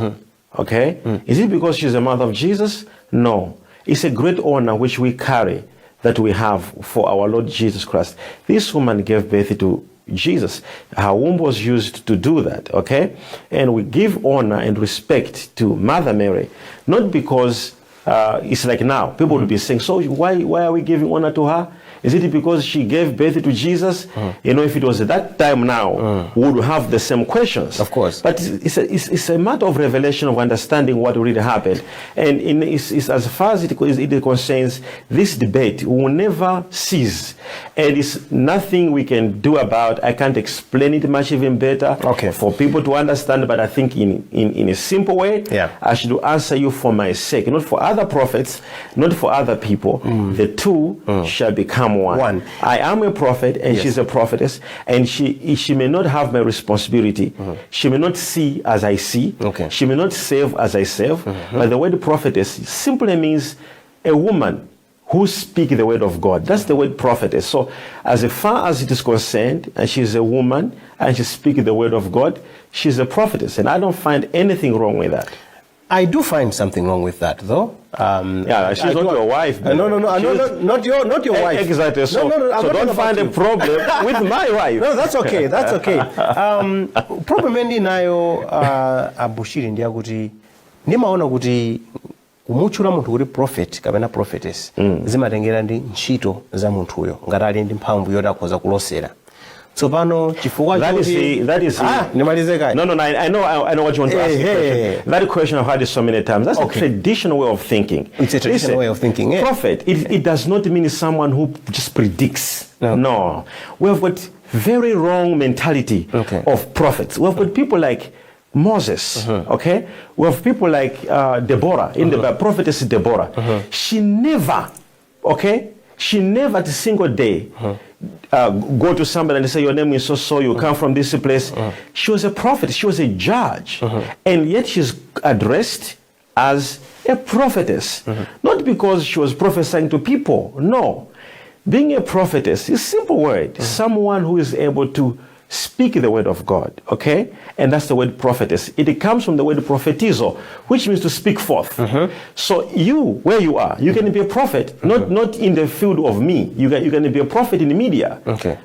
Okay? Is it because she's a mother of Jesus? No. It's a great honor which we carry, that we have for our Lord Jesus Christ. This woman gave birth to Jesus. Her womb was used to do that, okay? And we give honor and respect to Mother Mary, not because it's like now, people would be saying, so why are we giving honor to her? Is it because she gave birth to Jesus? You know, if it was at that time now, we would have the same questions. Of course. But it's a matter of revelation, of understanding what really happened. And it's as far as it concerns this debate, will never cease. And it's nothing we can do about. I can't explain it much even better for people to understand, but I think in a simple way, I should answer you for my sake, not for other prophets, not for other people. The two shall become one. I am a prophet and she's a prophetess, and she may not have my responsibility. She may not see as I see. She may not serve as I serve. But the word prophetess simply means a woman who speak the word of God. That's the word prophetess. So as far as it is concerned, and she's a woman and she speaks the word of God, she's a prophetess, and I don't find anything wrong with that. I do find something wrong with that, though. She's not your wife. No, not your wife. Exactly. So don't find a problem with my wife. No, that's okay. That's okay. Problem endi nayo Bushiri ndiya kuti ndimaona kuti kumutchula munthu kuti prophet kapena prophetess zimatengera ndi ntchito za munthuyo ngati ali ndi mphamvu yoti akhoza kulosera. Tsopano chifukwa that is nimalize kai. No, I know what you want to ask. That question I've heard it so many times. That's a traditional way of thinking. It's a traditional way of thinking. Prophet, it does not mean someone who just predicts. No. We have got very wrong mentality of prophets. We have got people like Moses, okay? We have people like Deborah, in the prophetess Deborah. She never, she never a single day go to somebody and say, your name is so, you come from this place. She was a prophet, she was a judge, and yet she's addressed as a prophetess. Not because she was prophesying to people, no. Being a prophetess is a simple word, someone who is able to speak the word of God, okay? And that's the word prophetess. It comes from the word prophetizo, which means to speak forth. So you, where you are, you can be a prophet, not in the field of me. You can be a prophet in the media,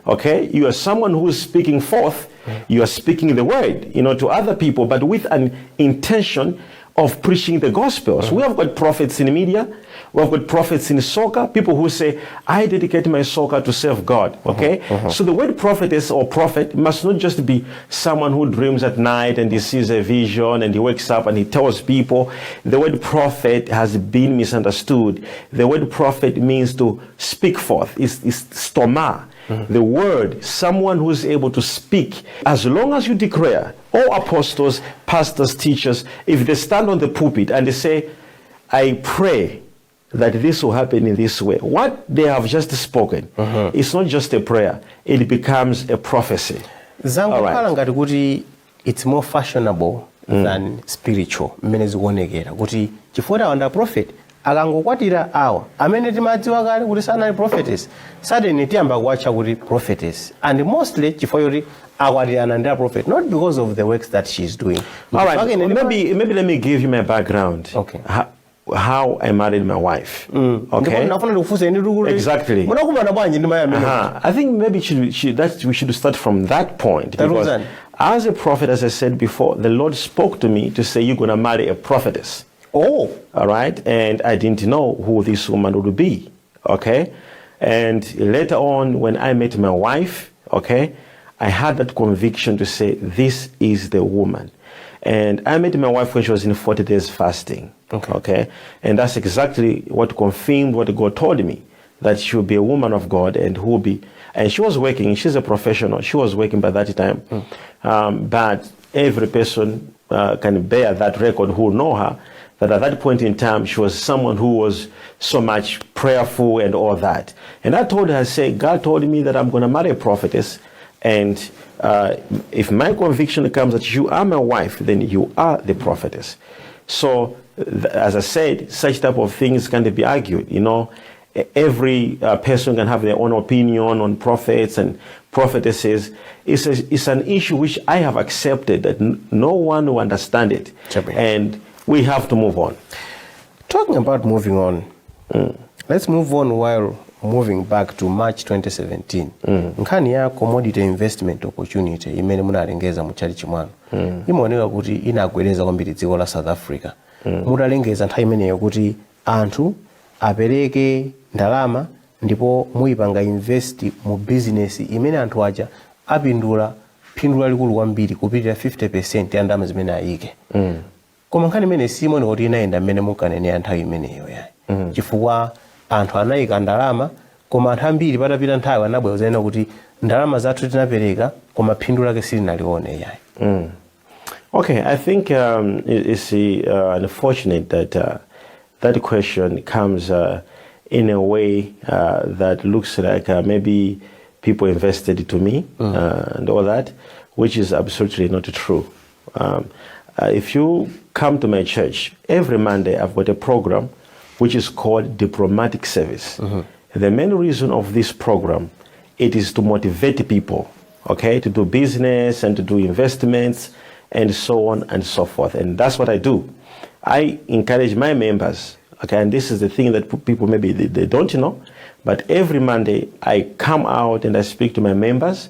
okay? You are someone who is speaking forth. You are speaking the word, to other people, but with an intention of preaching the gospel. So we have got prophets in the media. We have got prophets in soccer, people who say, I dedicate my soccer to serve God, okay? So the word prophetess or prophet must not just be someone who dreams at night and he sees a vision and he wakes up and he tells people. The word prophet has been misunderstood. The word prophet means to speak forth. It's stoma. The word, someone who is able to speak. As long as you declare, all apostles, pastors, teachers, if they stand on the pulpit and they say, I pray that this will happen in this way, what they have just spoken, it's not just a prayer, it becomes a prophecy. Ngati kuti it's more fashionable than spiritual. Mmene zikuonekera kuti chifukwa wanda prophet akangokwatira awa amene timadziwa kale kuti sanali prophetess, suddenly tiyamba kuwatcha kuti prophetess, and mostly chifukwa yoti akwatirana ndi prophet, not because of the works that she's doing. All right, maybe let me give you my background. How I married my wife. Okay. Exactly. I think maybe we should start from that point. Because as a prophet, as I said before, the Lord spoke to me to say, you're going to marry a prophetess. All right. And I didn't know who this woman would be. Okay. And later on, when I met my wife, okay, I had that conviction to say, this is the woman. And I met my wife when she was in 40 days fasting. Okay. And that's exactly what confirmed what God told me, that she will be a woman of God and who will be, and she was working, she's a professional, she was working by that time. But every person can bear that record who know her, that at that point in time, she was someone who was so much prayerful and all that. And I told her, I said, God told me that I'm going to marry a prophetess, and if my conviction comes that you are my wife, then you are the prophetess. So, as I said, such type of things can be argued. Every person can have their own opinion on prophets and prophetesses. It's an issue which I have accepted that no one will understand it. And we have to move on. Talking about moving on, let's move on while moving back to March 2017. Nkhani ya commodity investment opportunity imene munalengeza mu chali chimwano. Imaoneka kuti inagwedeza kwambiri dziko la South Africa. Mutalengeza nthawi imeneyo kuti anthu apereke ndalama ndipo muyipanga invest mu business imene anthu aja apindula phindu lalikulu kwambiri kupitira 50% ya ndalama zimene ayike. Koma nkhani imene simoni kuti inayenda mmene munkanenera nthawi imeneyo yayi. Chifukwa anthu anayika ndalama koma anthu ambiri patapita nthawi anabwera kuti ndalama zathu tinapereka koma phindu lake silinalione yayi. Okay, I think it's unfortunate that that question comes in a way that looks like maybe people invested to me and all that, which is absolutely not true. If you come to my church, every Monday I've got a program which is called Diplomatic Service. The main reason of this program, it is to motivate people, okay, to do business and to do investments and so on and so forth. And that's what I do. I encourage my members, okay, and this is the thing that people maybe they don't know, but every Monday I come out and I speak to my members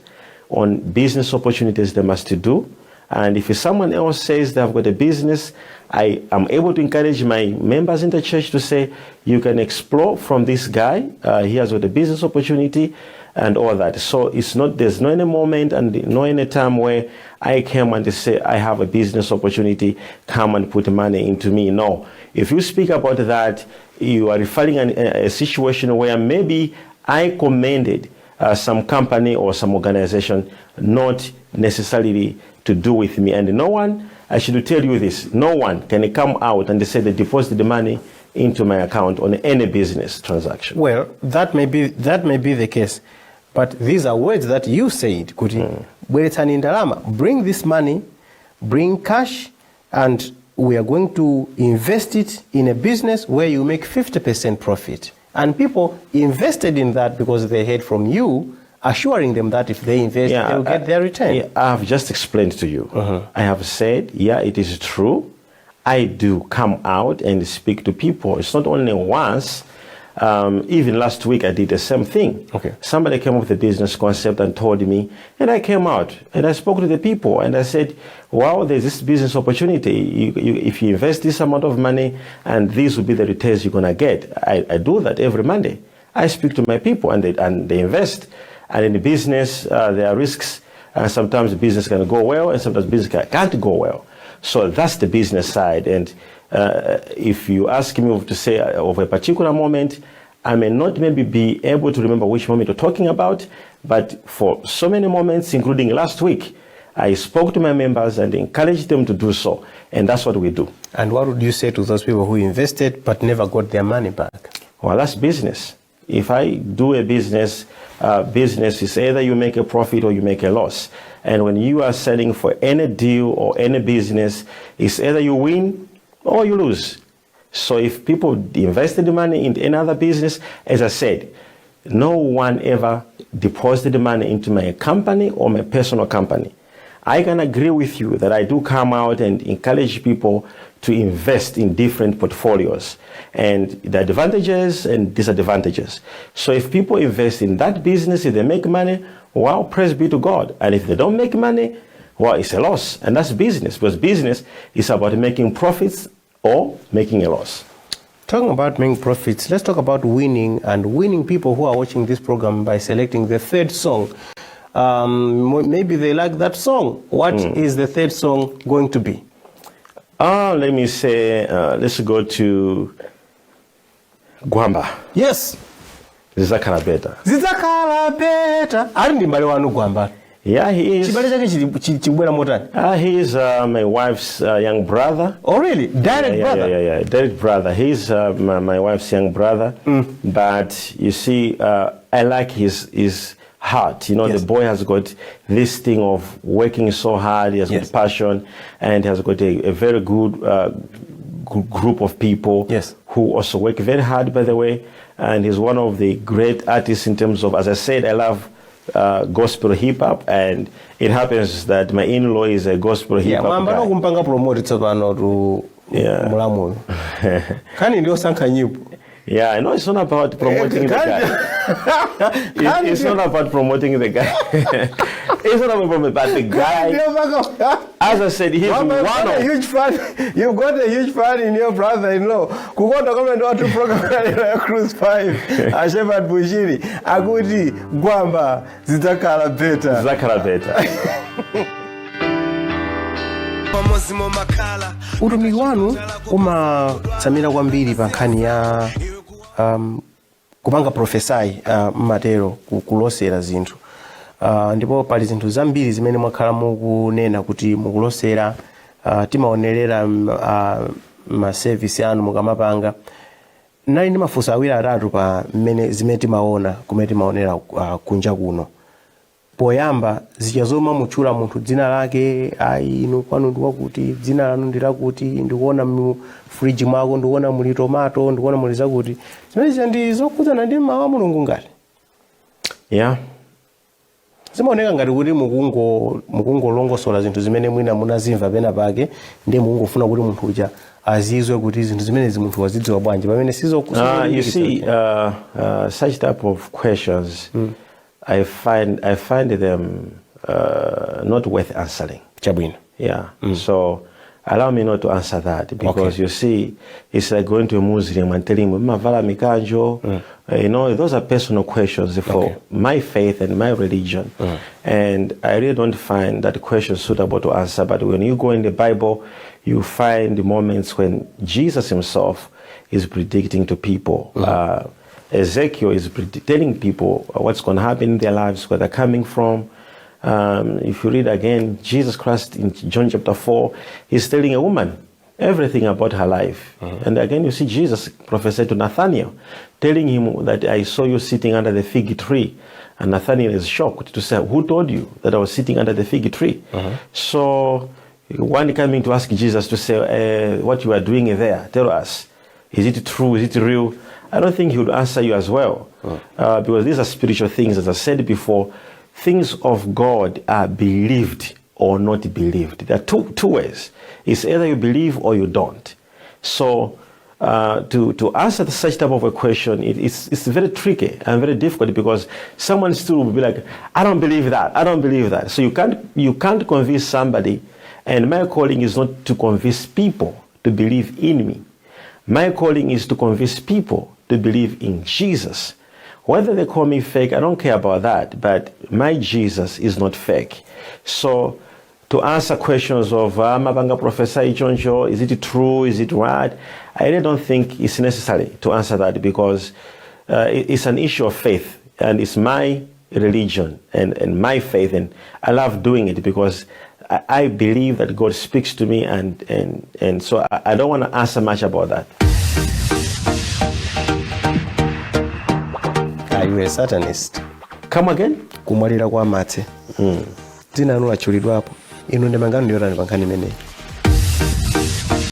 on business opportunities they must do. And if someone else says they've got a business, I am able to encourage my members in the church to say, you can explore from this guy. He has got a business opportunity and all that. So it's not, there's no any moment and no any time where I came and they say, I have a business opportunity, come and put money into me. No. If you speak about that, you are referring a situation where maybe I commended some company or some organization, not necessarily to do with me. And no one, I should tell you this, no one can come out and they say they deposit the money into my account on any business transaction. Well, that may be the case, but these are words that you said. Bring this money, bring cash, and we are going to invest it in a business where you make 50% profit. And people invested in that because they heard from you assuring them that if they invest, they will get their return. I have just explained to you. I have said, it is true. I do come out and speak to people. It's not only once. Even last week, I did the same thing. Okay. Somebody came up with a business concept and told me, and I came out and I spoke to the people and I said, wow, there's this business opportunity. If you invest this amount of money and these will be the returns you're going to get. I do that every Monday. I speak to my people and they invest. And in the business, there are risks. And sometimes the business can go well and sometimes business can't go well. So that's the business side. And if you ask me to say of a particular moment, I may not maybe be able to remember which moment you're talking about, but for so many moments, including last week, I spoke to my members and encouraged them to do so. And that's what we do. And what would you say to those people who invested but never got their money back? Well, that's business. If I do a business, business is either you make a profit or you make a loss. And when you are selling for any deal or any business, it's either you win or you lose. So if people invested the money in another business, as I said, no one ever deposited the money into my company or my personal company. I can agree with you that I do come out and encourage people to invest in different portfolios and the advantages and disadvantages. So if people invest in that business, if they make money, well, praise be to God. And if they don't make money, well, it's a loss. And that's business, because business is about making profits or making a loss. Talking about making profits, let's talk about winning and winning people who are watching this program by selecting the third song. Maybe they like that song. What is the third song going to be? Let me say, let's go to Gwamba. Yes. Zizakhala better. Zizakhala better. Ari ndi mbale wanu Gwamba. Yeah, he is. Chibale chake chibwera motani? He is my wife's young brother. Oh, really? Direct brother? Yeah. Direct brother. He's my wife's young brother. But you see, I like his heart. You know, yes. The boy has got this thing of working so hard. He has got passion, and he has got a very good group of people who also work very hard, by the way. And he's one of the great artists in terms of, as I said, I love gospel hip hop, and it happens that my in-law is a gospel hip hop guy. Kumpanga promote tsopano mulamulo. Kani ndio sankha nyimbo. Yeah, I know it's not about promoting the guy. It's not about promoting the guy. It's not about the guy. As I said, he's one of a huge fan. You've got a huge fan in your brother-in-law. Kukonda kama ndo watu program ya Cruise 5. Shepherd Bushiri. Akuti gwamba zitakala better. Zitakala better. Utumiki wanu umatsamira kwambiri pa nkhani ya kupanga profesai matero kulosera zinthu. Ndipo pali zinthu zambiri zimene mwakhala mukunena kuti mukulosera timaonerera ma service anu mukamapanga. Nali ndi mafunso awiri atatu pa zimene timaona kumene timaonera kunja kuno. Poyamba zichazoma mutchula munthu dzina lake, ayi inu kwanu ndikuti dzina lanu ndilakuti, ndikuona mu fridge mwako, ndikuona muli tomato, ndikuona muli zakuti. Zimene ndi zokhudzana ndi mawu a Mulungu ngati. Yeah. Zimaoneka ngati kuti mukungolongosola zinthu zimene mwina munazimva pena pake, ndi mukungofuna kuti munthu uja azizwe kuti zinthu zimene munthu wazidziwa bwanji pamene sizokusa. You see, such type of questions, I find them not worth answering. Chabwino. Yeah. So allow me not to answer that, because you see, it's like going to a Muslim and telling him, "Mavala mikanjo." You know, those are personal questions for my faith and my religion, and I really don't find that question suitable to answer. But when you go in the Bible, you find the moments when Jesus himself is predicting to people. Ezekiel is telling people what's going to happen in their lives, where they're coming from. If you read again, Jesus Christ in John chapter 4, he's telling a woman everything about her life. And again, you see Jesus prophesied to Nathaniel, telling him that I saw you sitting under the fig tree. And Nathaniel is shocked to say, who told you that I was sitting under the fig tree? So one coming to ask Jesus to say, what you are doing there, tell us, is it true, is it real? I don't think he would answer you as well, because these are spiritual things. As I said before, things of God are believed or not believed. There are two ways. It's either you believe or you don't. So to answer such type of a question, it's very tricky and very difficult, because someone still will be like, I don't believe that, I don't believe that. So you can't convince somebody, and my calling is not to convince people to believe in me. My calling is to convince people to believe in Jesus. Whether they call me fake, I don't care about that, but my Jesus is not fake. So to answer questions of Mabanga Professor Ichonjo, is it true, is it right? I really don't think it's necessary to answer that, because it's an issue of faith, and it's my religion and my faith, and I love doing it because I believe that God speaks to me, and so I don't want to answer much about that. Are you a Satanist? Come again? Kumwalira kwa mate. Zina nula chulidwa hapo. Inu ndemangano ndiyo rani pankani mene.